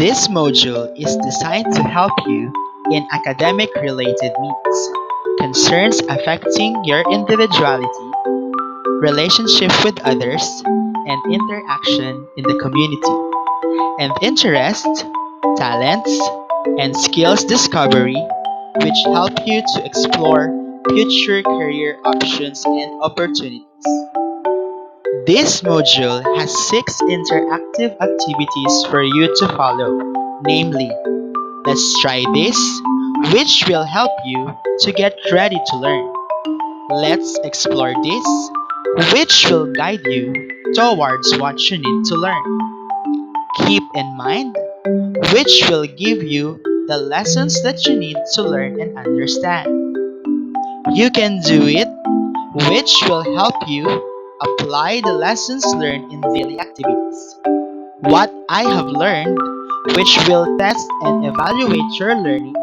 This module is designed to help you in academic related needs, concerns affecting your individuality, relationship with others, and interaction in the community, and interest, talents, and skills discovery, which help you to explore future career options and opportunities. This module has 6 interactive activities for you to follow, namely, let's try this, which will help you to get ready to learn. Let's explore this, which will guide you towards what you need to learn. Keep in mind, which will give you the lessons that you need to learn and understand. You can do it, which will help you apply the lessons learned in daily activities. What I have learned, which will test and evaluate your learning,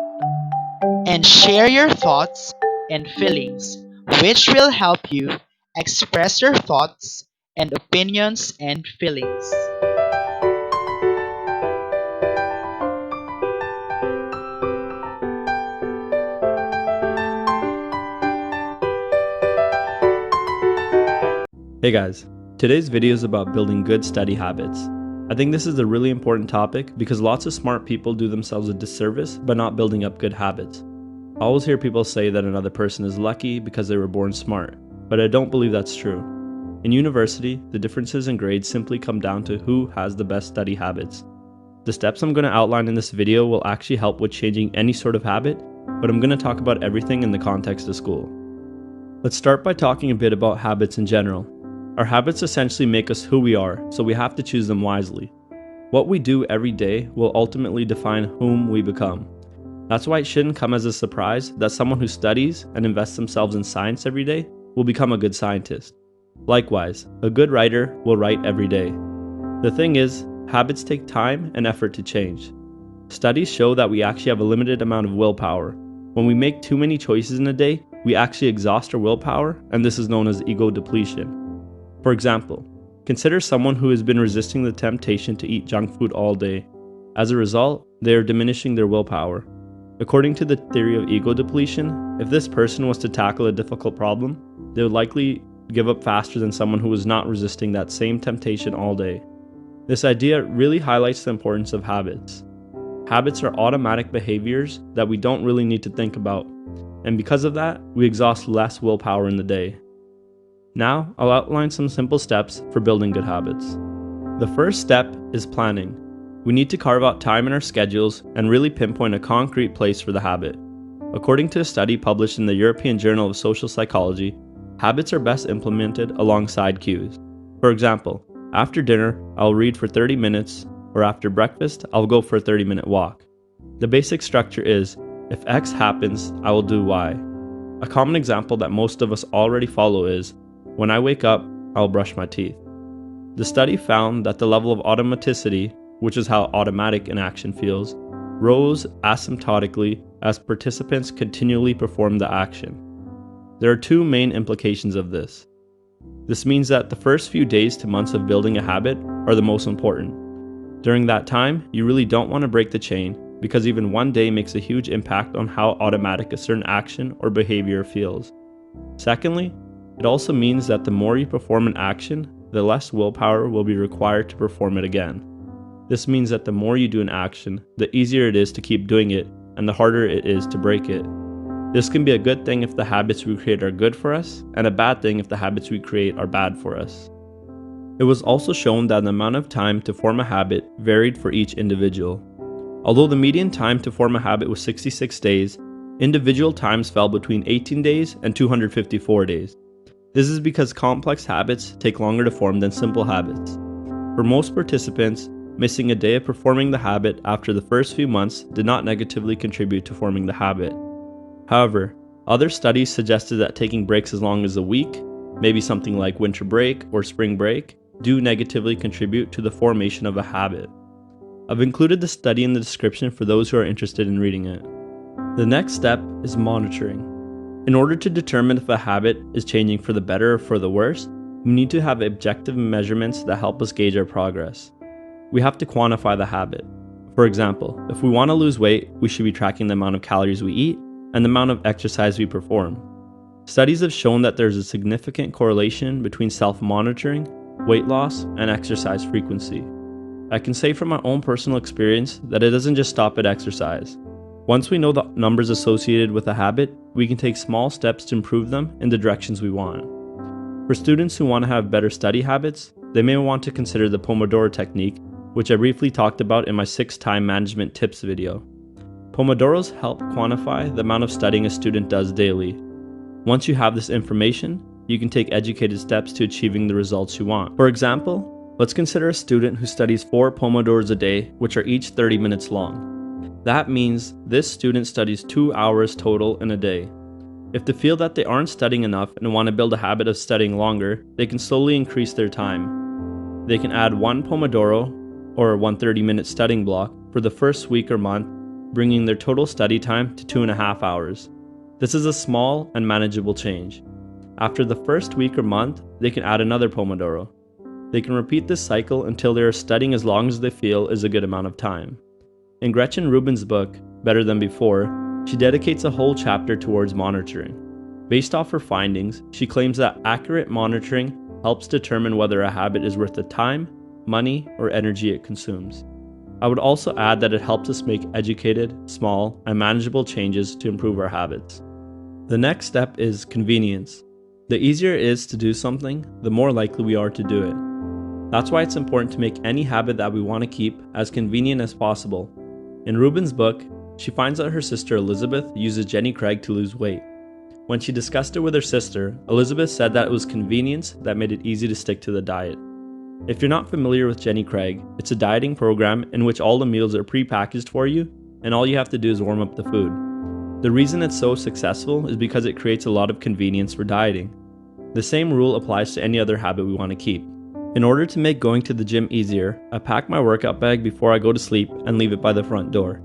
and share your thoughts and feelings, which will help you express your thoughts and opinions and feelings. Hey guys, today's video is about building good study habits. I think this is a really important topic because lots of smart people do themselves a disservice by not building up good habits. I always hear people say that another person is lucky because they were born smart, but I don't believe that's true. In university, the differences in grades simply come down to who has the best study habits. The steps I'm going to outline in this video will actually help with changing any sort of habit, but I'm going to talk about everything in the context of school. Let's start by talking a bit about habits in general. Our habits essentially make us who we are, so we have to choose them wisely. What we do every day will ultimately define whom we become. That's why it shouldn't come as a surprise that someone who studies and invests themselves in science every day will become a good scientist. Likewise, a good writer will write every day. The thing is, habits take time and effort to change. Studies show that we actually have a limited amount of willpower. When we make too many choices in a day, we actually exhaust our willpower, and this is known as ego depletion. For example, consider someone who has been resisting the temptation to eat junk food all day. As a result, they are diminishing their willpower. According to the theory of ego depletion, if this person was to tackle a difficult problem, they would likely give up faster than someone who was not resisting that same temptation all day. This idea really highlights the importance of habits. Habits are automatic behaviors that we don't really need to think about, and because of that, we exhaust less willpower in the day. Now, I'll outline some simple steps for building good habits. The first step is planning. We need to carve out time in our schedules and really pinpoint a concrete place for the habit. According to a study published in the European Journal of Social Psychology, habits are best implemented alongside cues. For example, after dinner, I'll read for 30 minutes, or after breakfast, I'll go for a 30-minute walk. The basic structure is, if X happens, I will do Y. A common example that most of us already follow is, when I wake up, I'll brush my teeth. The study found that the level of automaticity, which is how automatic an action feels, rose asymptotically as participants continually performed the action. There are two main implications of this. This means that the first few days to months of building a habit are the most important. During that time, you really don't want to break the chain because even one day makes a huge impact on how automatic a certain action or behavior feels. Secondly, it also means that the more you perform an action, the less willpower will be required to perform it again. This means that the more you do an action, the easier it is to keep doing it, and the harder it is to break it. This can be a good thing if the habits we create are good for us, and a bad thing if the habits we create are bad for us. It was also shown that the amount of time to form a habit varied for each individual. Although the median time to form a habit was 66 days, individual times fell between 18 days and 254 days. This is because complex habits take longer to form than simple habits. For most participants, missing a day of performing the habit after the first few months did not negatively contribute to forming the habit. However, other studies suggested that taking breaks as long as a week, maybe something like winter break or spring break, do negatively contribute to the formation of a habit. I've included the study in the description for those who are interested in reading it. The next step is monitoring. In order to determine if a habit is changing for the better or for the worse, we need to have objective measurements that help us gauge our progress. We have to quantify the habit. For example, if we want to lose weight, we should be tracking the amount of calories we eat and the amount of exercise we perform. Studies have shown that there's a significant correlation between self-monitoring, weight loss, and exercise frequency. I can say from my own personal experience that it doesn't just stop at exercise. Once we know the numbers associated with a habit, we can take small steps to improve them in the directions we want. For students who want to have better study habits, they may want to consider the Pomodoro technique, which I briefly talked about in my 6 time management tips video. Pomodoros help quantify the amount of studying a student does daily. Once you have this information, you can take educated steps to achieving the results you want. For example, let's consider a student who studies 4 Pomodoros a day, which are each 30 minutes long. That means this student studies 2 hours total in a day. If they feel that they aren't studying enough and want to build a habit of studying longer, they can slowly increase their time. They can add 1 Pomodoro, or 1 30-minute studying block, for the first week or month, bringing their total study time to 2.5 hours. This is a small and manageable change. After the first week or month, they can add another Pomodoro. They can repeat this cycle until they are studying as long as they feel is a good amount of time. In Gretchen Rubin's book, Better Than Before, she dedicates a whole chapter towards monitoring. Based off her findings, she claims that accurate monitoring helps determine whether a habit is worth the time, money, or energy it consumes. I would also add that it helps us make educated, small, and manageable changes to improve our habits. The next step is convenience. The easier it is to do something, the more likely we are to do it. That's why it's important to make any habit that we want to keep as convenient as possible. In Rubin's book, she finds that her sister Elizabeth uses Jenny Craig to lose weight. When she discussed it with her sister, Elizabeth said that it was convenience that made it easy to stick to the diet. If you're not familiar with Jenny Craig, it's a dieting program in which all the meals are pre-packaged for you, and all you have to do is warm up the food. The reason it's so successful is because it creates a lot of convenience for dieting. The same rule applies to any other habit we want to keep. In order to make going to the gym easier, I pack my workout bag before I go to sleep and leave it by the front door.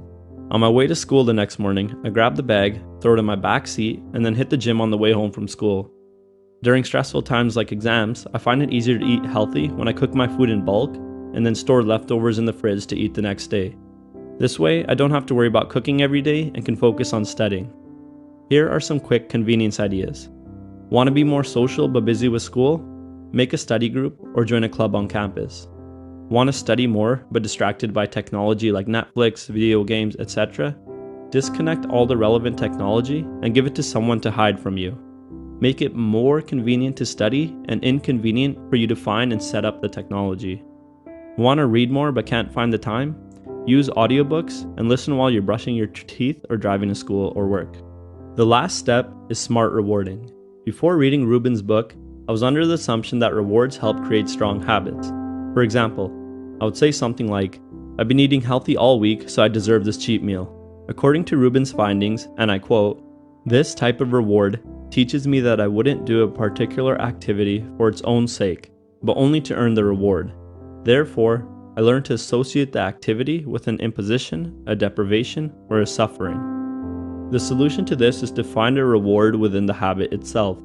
On my way to school the next morning, I grab the bag, throw it in my back seat, and then hit the gym on the way home from school. During stressful times like exams, I find it easier to eat healthy when I cook my food in bulk and then store leftovers in the fridge to eat the next day. This way, I don't have to worry about cooking every day and can focus on studying. Here are some quick convenience ideas. Want to be more social but busy with school? Make a study group or join a club on campus. Want to study more but distracted by technology like Netflix, video games, etc.? Disconnect all the relevant technology and give it to someone to hide from you. Make it more convenient to study and inconvenient for you to find and set up the technology. Want to read more but can't find the time? Use audiobooks and listen while you're brushing your teeth or driving to school or work. The last step is smart rewarding. Before reading Rubin's book, I was under the assumption that rewards help create strong habits. For example, I would say something like, I've been eating healthy all week, so I deserve this cheat meal. According to Rubin's findings, and I quote, "This type of reward teaches me that I wouldn't do a particular activity for its own sake, but only to earn the reward. Therefore, I learned to associate the activity with an imposition, a deprivation, or a suffering." The solution to this is to find a reward within the habit itself.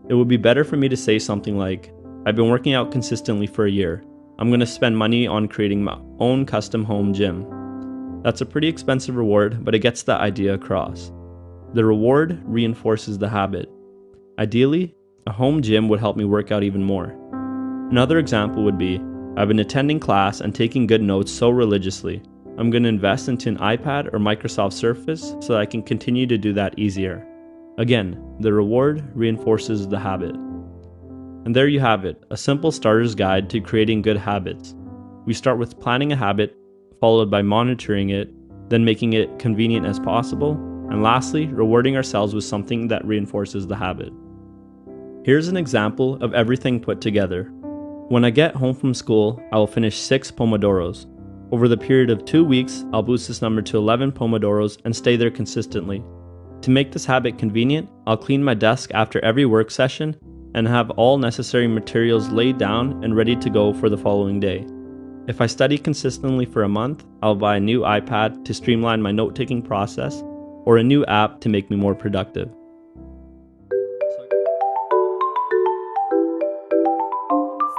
It would be better for me to say something like, I've been working out consistently for a year. I'm going to spend money on creating my own custom home gym. That's a pretty expensive reward, but it gets the idea across. The reward reinforces the habit. Ideally, a home gym would help me work out even more. Another example would be, I've been attending class and taking good notes so religiously. I'm going to invest into an iPad or Microsoft Surface so that I can continue to do that easier. Again, the reward reinforces the habit. And there you have it, a simple starter's guide to creating good habits. We start with planning a habit, followed by monitoring it, then making it convenient as possible, and lastly, rewarding ourselves with something that reinforces the habit. Here's an example of everything put together. When I get home from school, I will finish 6 Pomodoros. Over the period of 2 weeks, I'll boost this number to 11 Pomodoros and stay there consistently. To make this habit convenient, I'll clean my desk after every work session and have all necessary materials laid down and ready to go for the following day. If I study consistently for a month, I'll buy a new iPad to streamline my note-taking process or a new app to make me more productive.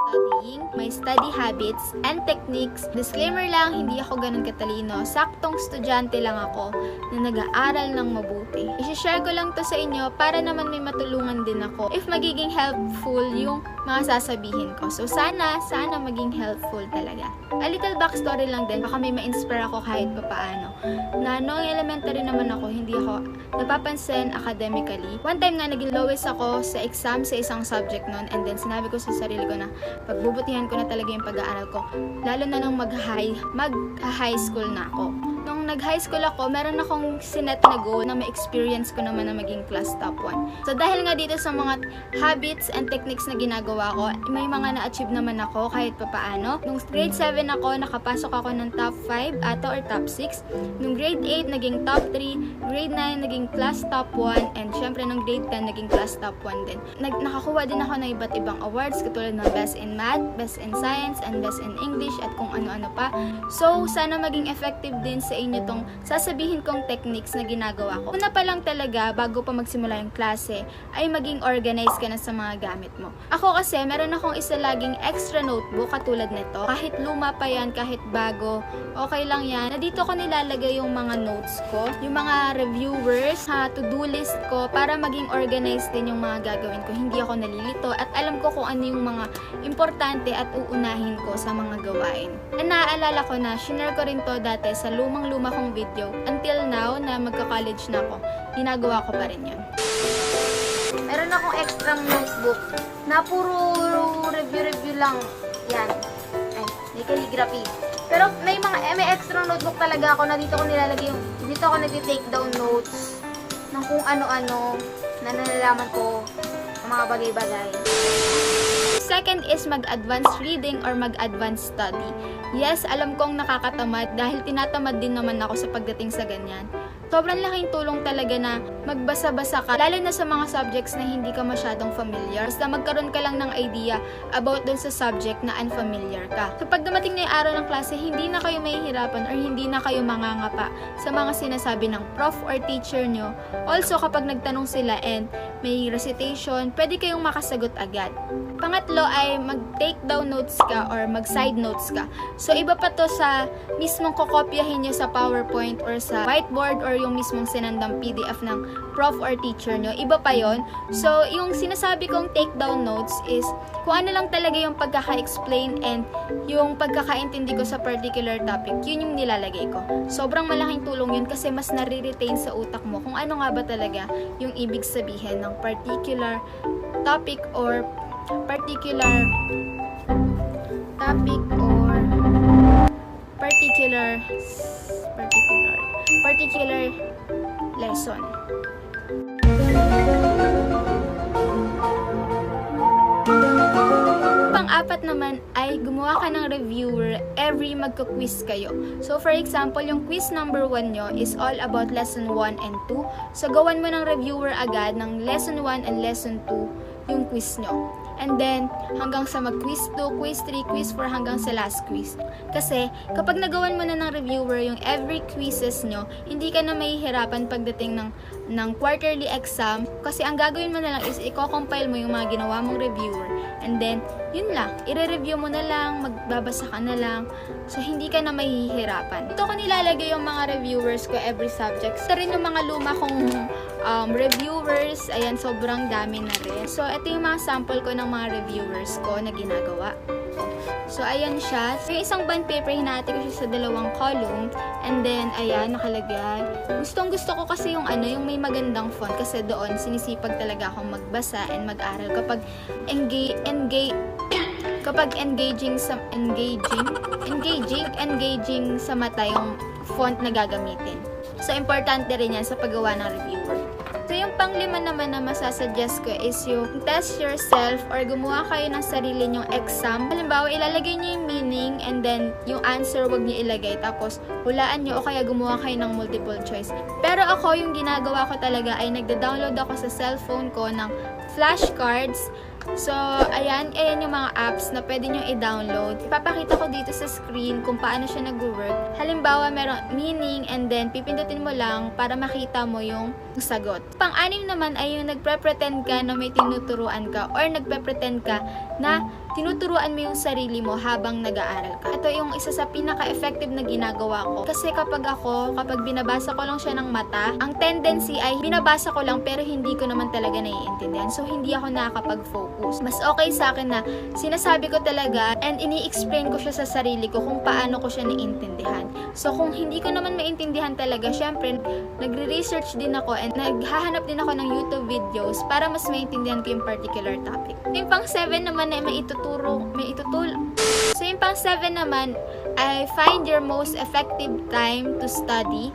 Studying my study habits and techniques. Disclaimer lang, hindi ako ganun katalino. Saktong estudyante lang ako na nag-aaral ng mabuti. I-share ko lang to sa inyo para naman may matulungan din ako if magiging helpful yung mga sasabihin ko. So sana maging helpful talaga. A little backstory lang din, baka may ma-inspire ako kahit papaano. Na noong elementary naman ako, hindi ako napapansin academically. One time nga naging lowest ako sa exam sa isang subject nun, and then sinabi ko sa sarili ko na pagbubutihan ko na talaga yung pag-aaral ko. Lalo na nung mag-high school na ako. Nung nag-high school ako, meron akong sinet na goal na ma-experience ko naman na maging class top 1. So dahil nga dito sa mga habits and techniques na ginagawa ko, may mga na-achieve naman ako kahit papaano. Nung grade 7 ako, nakapasok ako ng top 5 ata or top 6. Nung grade 8, naging top 3. Grade 9, naging class top 1. And syempre nung grade 10, naging class top 1 din. Nakakuha din ako ng iba't ibang awards katulad ng Best in Math, Best in Science, and Best in English at kung ano-ano pa. So sana maging effective din sa inyo tong sasabihin kong techniques na ginagawa ko. Una pa lang talaga, bago pa magsimula yung klase, ay maging organized ka na sa mga gamit mo. Ako kasi, meron akong isa laging extra notebook katulad nito. Kahit luma pa yan, kahit bago, okay lang yan. Na dito ko nilalagay yung mga notes ko, yung mga reviewers, to-do list ko, para maging organized din yung mga gagawin ko. Hindi ako nalilito at alam ko kung ano yung mga importante at uunahin ko sa mga gawain. Naaalala ko na, shinare ko rin to dati sa lumang-luma kong video. Until now, na magka-college na ako, ginagawa ko pa rin yun. Meron akong extra notebook na puro review lang. Yan. Ay, may calligraphy. Pero may extra notebook talaga ako na dito ko nilalagay yung, dito ako nag-take down notes ng kung ano-ano na nalalaman ko ng mga bagay-bagay. Second is mag-advance reading or mag-advance study. Yes, alam kong nakakatamad dahil tinatamad din naman ako sa pagdating sa ganyan. Sobrang laking tulong talaga na magbasa-basa ka, lalo na sa mga subjects na hindi ka masyadong familiar. Basta magkaroon ka lang ng idea about dun sa subject na unfamiliar ka. Kapag dumating na yung araw ng klase, hindi na kayo mahihirapan or hindi na kayo mangangapa sa mga sinasabi ng prof or teacher nyo. Also, kapag nagtanong sila and may recitation, pwede kayong makasagot agad. Pangatlo ay mag-take down notes ka or mag-side notes ka. So, iba pa to sa mismong kokopyahin nyo sa PowerPoint or sa whiteboard or yung mismong sinandang PDF ng prof or teacher nyo. Iba pa yon. So, yung sinasabi kong take down notes is kung ano lang talaga yung pagkaka-explain and yung pagkakaintindi ko sa particular topic, yun yung nilalagay ko. Sobrang malaking tulong yun kasi mas nare-retain sa utak mo kung ano nga ba talaga yung ibig sabihin ng particular topic or particular lesson. Pang-apat naman ay gumawa ka ng reviewer every magka-quiz kayo. So for example, yung quiz number 1 nyo is all about lesson 1 and 2. So gawan mo ng reviewer agad ng lesson 1 and lesson 2 yung quiz nyo. And then, hanggang sa mag-quiz 2, quiz 3, quiz 4, hanggang sa last quiz. Kasi, kapag nagawan mo na ng reviewer yung every quizzes nyo, hindi ka na mahihirapan pagdating ng quarterly exam. Kasi ang gagawin mo na lang is i-compile mo yung mga ginawa mong reviewer. And then, yun lang. I-review mo na lang, magbabasa ka na lang. So, hindi ka na mahihirapan. Ito ko nilalagay yung mga reviewers ko every subject. Ito rin yung mga luma kong reviewers. Ayan, sobrang dami na rin. So, ito yung mga sample ko ng mga reviewers ko na ginagawa. So, ayan siya. So, yung isang bond paper, hinahati ko siya sa 2 column. And then, ayan, nakalagay. Gustong-gusto ko kasi yung yung may magandang font. Kasi doon, sinisipag talaga akong magbasa and mag-aral. Kapag engaging sa mata yung font na gagamitin. So, importante rin yan sa paggawa ng reviewer. So, yung pang-5 naman na masasuggest ko is yung test yourself or gumawa kayo ng sarili nyong exam. Halimbawa, ilalagay nyo yung meaning and then yung answer wag nyo ilagay. Tapos, hulaan nyo o kaya gumawa kayo ng multiple choice. Pero ako, yung ginagawa ko talaga ay nagda-download ako sa cellphone ko ng flashcards. So, ayan yung mga apps na pwede nyo i-download. Ipapakita ko dito sa screen kung paano siya nag-work. Halimbawa, merong meaning and then pipindutin mo lang para makita mo yung sagot. Pang-6 naman ay yung nagpre-pretend ka na may tinuturuan ka or nagpre-pretend ka na tinuturuan mo yung sarili mo habang nag-aaral ka. Ito yung isa sa pinaka-effective na ginagawa ko. Kasi kapag binabasa ko lang siya ng mata, ang tendency ay binabasa ko lang pero hindi ko naman talaga naiintindihan. So, hindi ako nakakapag-focus. Mas okay sa akin na sinasabi ko talaga and ini-explain ko siya sa sarili ko kung paano ko siya naiintindihan. So, kung hindi ko naman maintindihan talaga, syempre, nagre-research din ako and naghahanap din ako ng YouTube videos para mas maintindihan ko yung particular topic. Yung pang 7 naman ay So, yung pang 7 naman ay find your most effective time to study.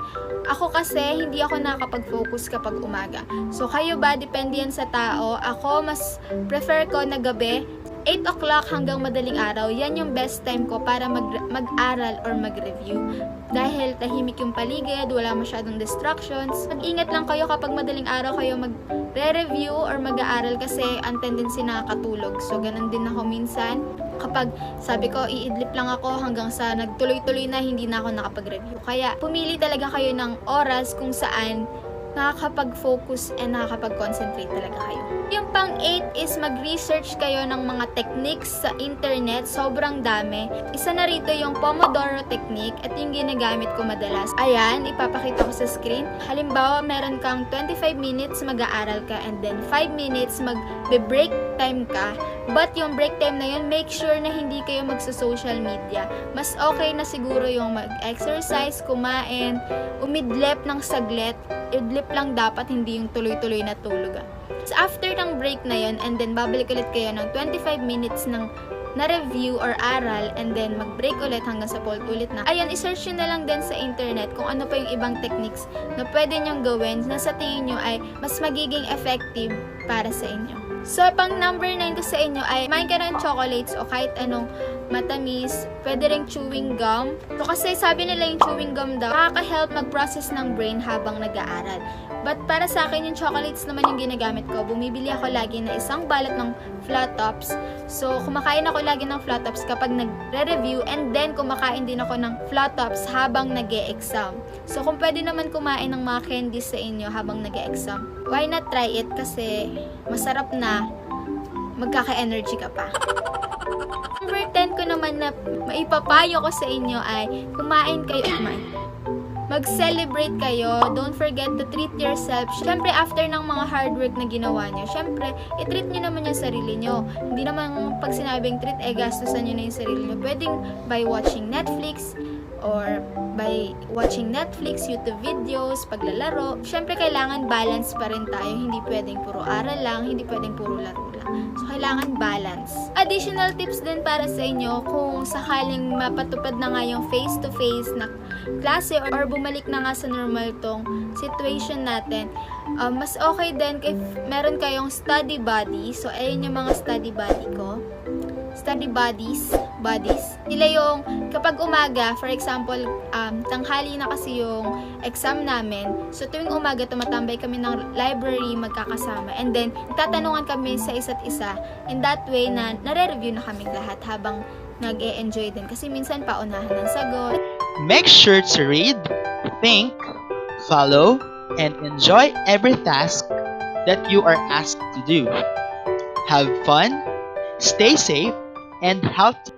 Ako kasi, hindi ako nakakapag-focus kapag umaga. So, kayo ba? Depende yan sa tao. Ako, mas prefer ko na gabi. 8 o'clock hanggang madaling araw, yan yung best time ko para mag-aral or mag-review. Dahil tahimik yung paligid, wala masyadong distractions. Mag-ingat lang kayo kapag madaling araw kayo mag-review or mag-aaral kasi ang tendency nakakatulog. So, ganun din ako minsan. Kapag sabi ko, iidlip lang ako hanggang sa nagtuloy-tuloy na, hindi na ako nakapag-review. Kaya, pumili talaga kayo ng oras kung saan nakakapag-focus and nakakapag-concentrate talaga kayo. Yung pang 8 is mag-research kayo ng mga techniques sa internet. Sobrang dami. Isa na rito yung Pomodoro technique at yung ginagamit ko madalas. Ayan, ipapakita ko sa screen. Halimbawa, meron kang 25 minutes mag-aaral ka and then 5 minutes mag-break time ka. But yung break time na yun, make sure na hindi kayo magsa-social media. Mas okay na siguro yung mag-exercise, kumain, umidlip ng saglit. Idlip lang dapat, hindi yung tuloy-tuloy na tulog. So, after ng break na yun, and then babalik ulit kayo ng 25 minutes ng na-review or aral, and then mag-break ulit hanggang sa ulit na. Ayan, isearch nyo na lang din sa internet kung ano pa yung ibang techniques na pwede nyong gawin na sa tingin nyo ay mas magiging effective para sa inyo. So, pang number 9 ko sa inyo ay kumain ka ng chocolates o kahit anong matamis, pwede ring chewing gum. So, kasi sabi nila yung chewing gum daw, nakaka-help mag-process ng brain habang nag-aaral. But para sa akin, yung chocolates naman yung ginagamit ko. Bumibili ako lagi na isang balat ng flat tops. So, kumakain ako lagi ng flat tops kapag nagre-review and then kumakain din ako ng flat tops habang nag-e-exam. So, kung pwede naman kumain ng mga candies sa inyo habang nag-e-exam, why not try it? Kasi masarap na, magkaka-energy ka pa. Number 10 ko naman na maipapayo ko sa inyo ay kumain kayo. Mag-celebrate kayo. Don't forget to treat yourself. Syempre, after ng mga hard work na ginawa nyo, syempre, i-treat nyo naman yung sarili nyo. Hindi naman pag sinabing treat, gastusan nyo na yung sarili nyo. Pwedeng by watching Netflix, or by watching Netflix, YouTube videos, paglalaro. Syempre, kailangan balance pa rin tayo. Hindi pwedeng puro aral lang, hindi pwedeng puro laro lang. So, kailangan balance. Additional tips din para sa inyo kung sakaling mapatupad na nga yung face-to-face na klase or bumalik na nga sa normal tong situation natin, mas okay din if meron kayong study buddy. So, ayun yung mga study buddy ko. Study buddies. Sila yung kapag umaga, for example, tanghali na kasi yung exam namin. So, tuwing umaga, tumatambay kami ng library, magkakasama. And then, tatanungan kami sa isa't isa. In that way, na nare-review na kaming lahat habang nag-e-enjoy din. Kasi minsan, paunahan ng sagot. Make sure to read, think, follow, and enjoy every task that you are asked to do. Have fun, stay safe, and healthy.